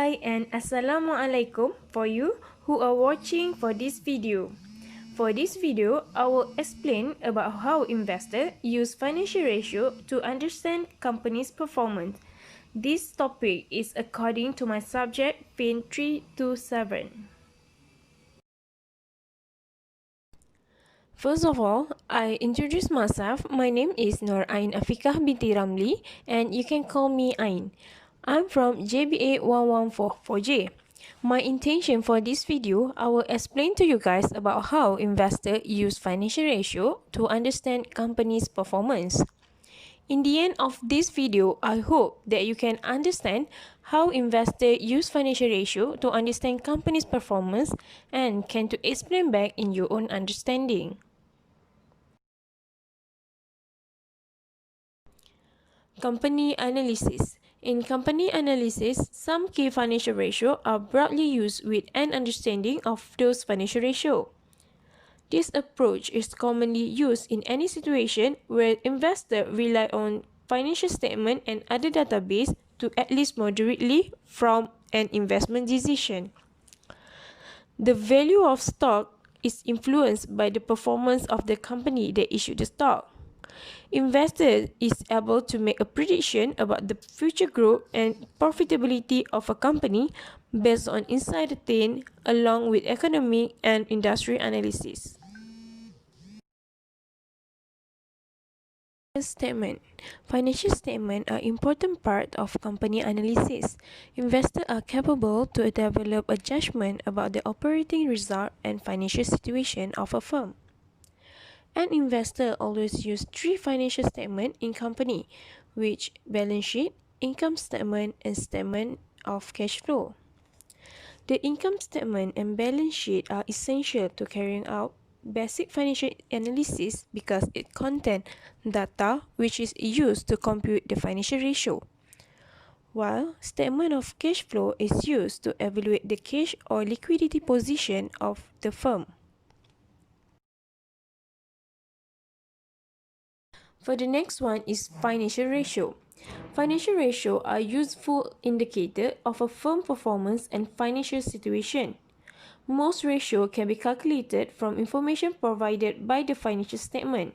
Hi and Assalamualaikum for you who are watching for this video. For this video, I will explain about how investors use financial ratio to understand company's performance. This topic is according to my subject PIN 327. First of all, I introduce myself. My name is Nur Ain Afikah binti Ramli and you can call me Ain. I'm from JBA 1144J. My intention for this video, I will explain to you guys about how investors use financial ratio to understand company's performance. In the end of this video, I hope that you can understand how investors use financial ratio to understand company's performance and can to explain back in your own understanding. Company analysis. In company analysis, some key financial ratios are broadly used with an understanding of those financial ratios. This approach is commonly used in any situation where investors rely on financial statement and other database to at least moderately from an investment decision. The value of stock is influenced by the performance of the company that issued the stock. Investor is able to make a prediction about the future growth and profitability of a company based on insider data along with economic and industry analysis. Statement. Financial statements are important part of company analysis. Investors are capable to develop a judgment about the operating result and financial situation of a firm. An investor always use three financial statements in company, which balance sheet, income statement, and statement of cash flow. The income statement and balance sheet are essential to carrying out basic financial analysis because it contains data which is used to compute the financial ratio. While statement of cash flow is used to evaluate the cash or liquidity position of the firm. For the next one is financial ratio. Financial ratio are useful indicator of a firm performance and financial situation. Most ratio can be calculated from information provided by the financial statement.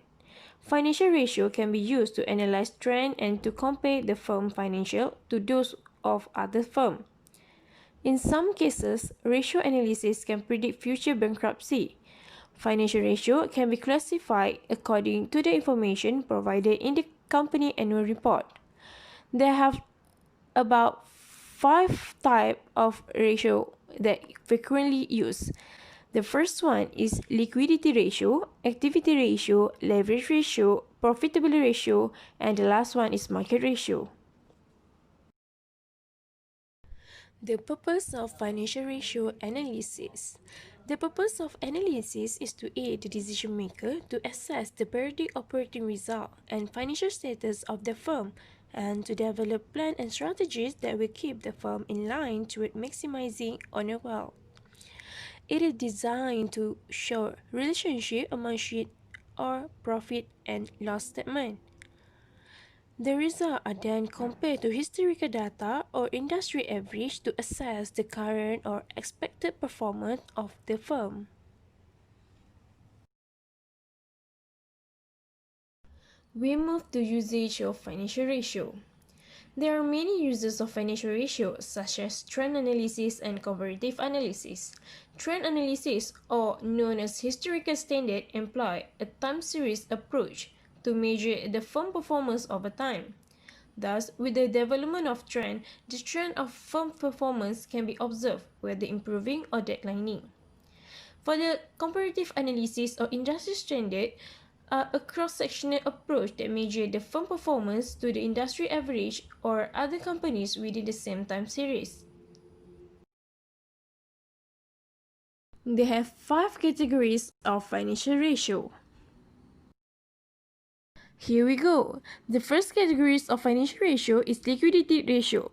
Financial ratio can be used to analyze trend and to compare the firm financial to those of other firm. In some cases, ratio analysis can predict future bankruptcy. Financial ratio can be classified according to the information provided in the company annual report. There have about 5 types of ratio that frequently used. The first one is liquidity ratio, activity ratio, leverage ratio, profitability ratio, and the last one is market ratio. The purpose of financial ratio analysis. The purpose of analysis is to aid the decision maker to assess the periodic operating result and financial status of the firm and to develop plans and strategies that will keep the firm in line toward maximizing owner wealth. It is designed to show relationship among sheet or profit and loss statement. The results are then compared to historical data or industry average to assess the current or expected performance of the firm. We move to usage of financial ratio. There are many uses of financial ratio such as trend analysis and comparative analysis. Trend analysis, or known as historical standard, employ a time series approach to measure the firm performance over time. Thus, with the development of trend, the trend of firm performance can be observed, whether improving or declining. For the comparative analysis or industry standard, are a cross-sectional approach that measures the firm performance to the industry average or other companies within the same time series. They have 5 categories of financial ratio. Here we go. The first category of financial ratio is liquidity ratio.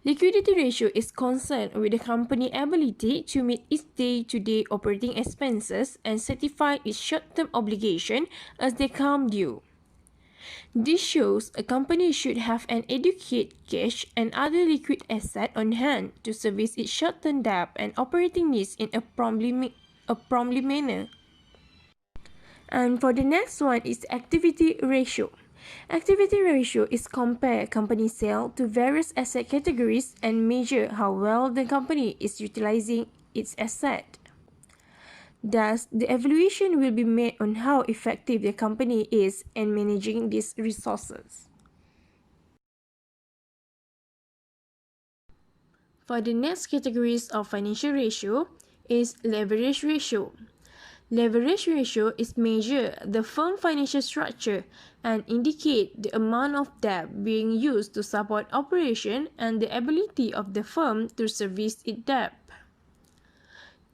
Liquidity ratio is concerned with the company's ability to meet its day-to-day operating expenses and satisfy its short-term obligation as they come due. This shows a company should have an adequate cash and other liquid asset on hand to service its short-term debt and operating needs in a promptly manner. And for the next one is activity ratio. Activity ratio is compare company sale to various asset categories and measure how well the company is utilizing its asset. Thus, the evaluation will be made on how effective the company is in managing these resources. For the next categories of financial ratio is leverage ratio. Leverage ratio is measure the firm financial structure and indicate the amount of debt being used to support operation and the ability of the firm to service its debt.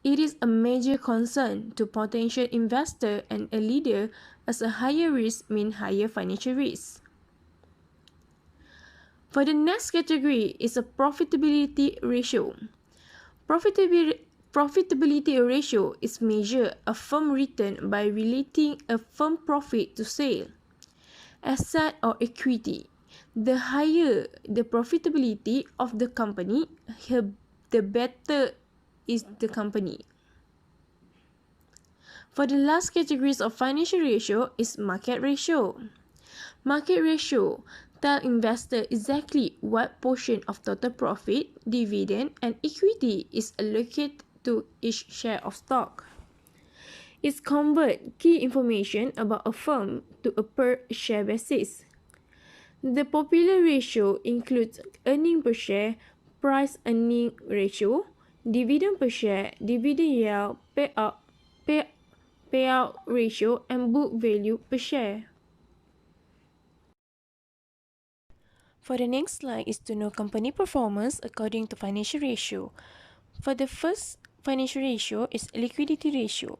It is a major concern to potential investor and a leader as a higher risk means higher financial risk. For the next category is a profitability ratio. Profitability ratio is measure a firm return by relating a firm profit to sale, asset or equity. The higher the profitability of the company, the better is the company. For the last categories of financial ratio is market ratio. Market ratio tell investor exactly what portion of total profit, dividend, and equity is allocated to each share of stock. It converts key information about a firm to a per share basis. The popular ratio includes earning per share, price earning ratio, dividend per share, dividend yield, payout ratio, and book value per share. For the next slide is to know company performance according to financial ratio. For the first financial ratio is liquidity ratio.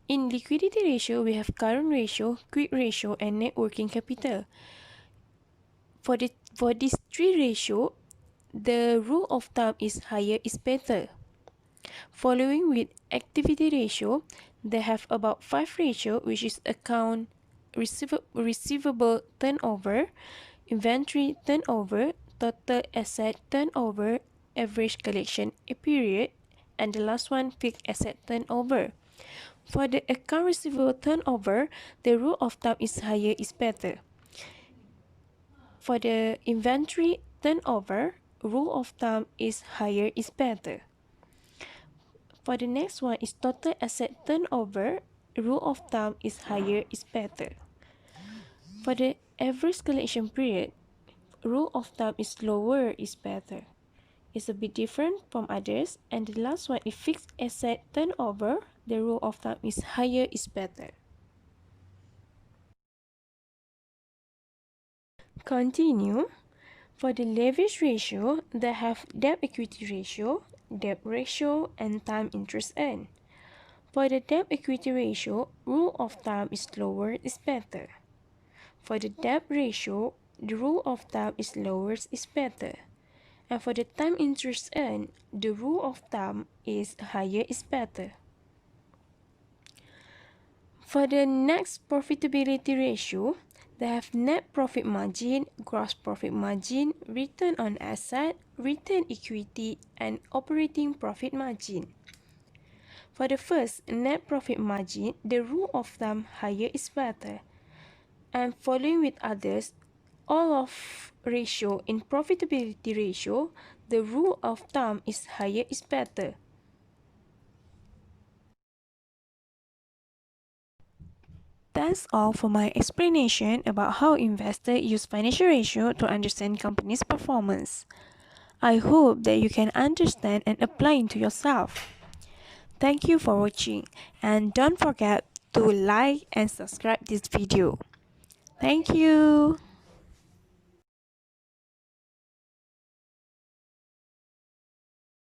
In liquidity ratio, we have current ratio, quick ratio, and net working capital. For these three ratio, the rule of thumb is higher is better. Following with activity ratio, they have about 5 ratio, which is account receivable turnover, inventory turnover, total asset turnover, average collection period, and the last one, fixed asset turnover. For the account receivable turnover, the rule of thumb is higher is better. For the inventory turnover, rule of thumb is higher is better. For the next one is total asset turnover, rule of thumb is higher is better. For the average collection period, rule of thumb is lower is better. It's a bit different from others. And the last one is fixed asset turnover, the rule of thumb is higher is better. Continue. For the leverage ratio, they have debt equity ratio, debt ratio, and time interest earned. For the debt equity ratio, rule of thumb is lower is better. For the debt ratio, the rule of thumb is lower is better. And for the time interest earned, the rule of thumb is higher is better. For the next profitability ratio, they have net profit margin, gross profit margin, return on asset, return equity, and operating profit margin. For the first, net profit margin, the rule of thumb higher is better. And following with others, all of ratio in profitability ratio, the rule of thumb is higher is better. That's all for my explanation about how investors use financial ratio to understand company's performance. I hope that you can understand and apply into yourself. Thank you for watching, and don't forget to like and subscribe this video. Thank you.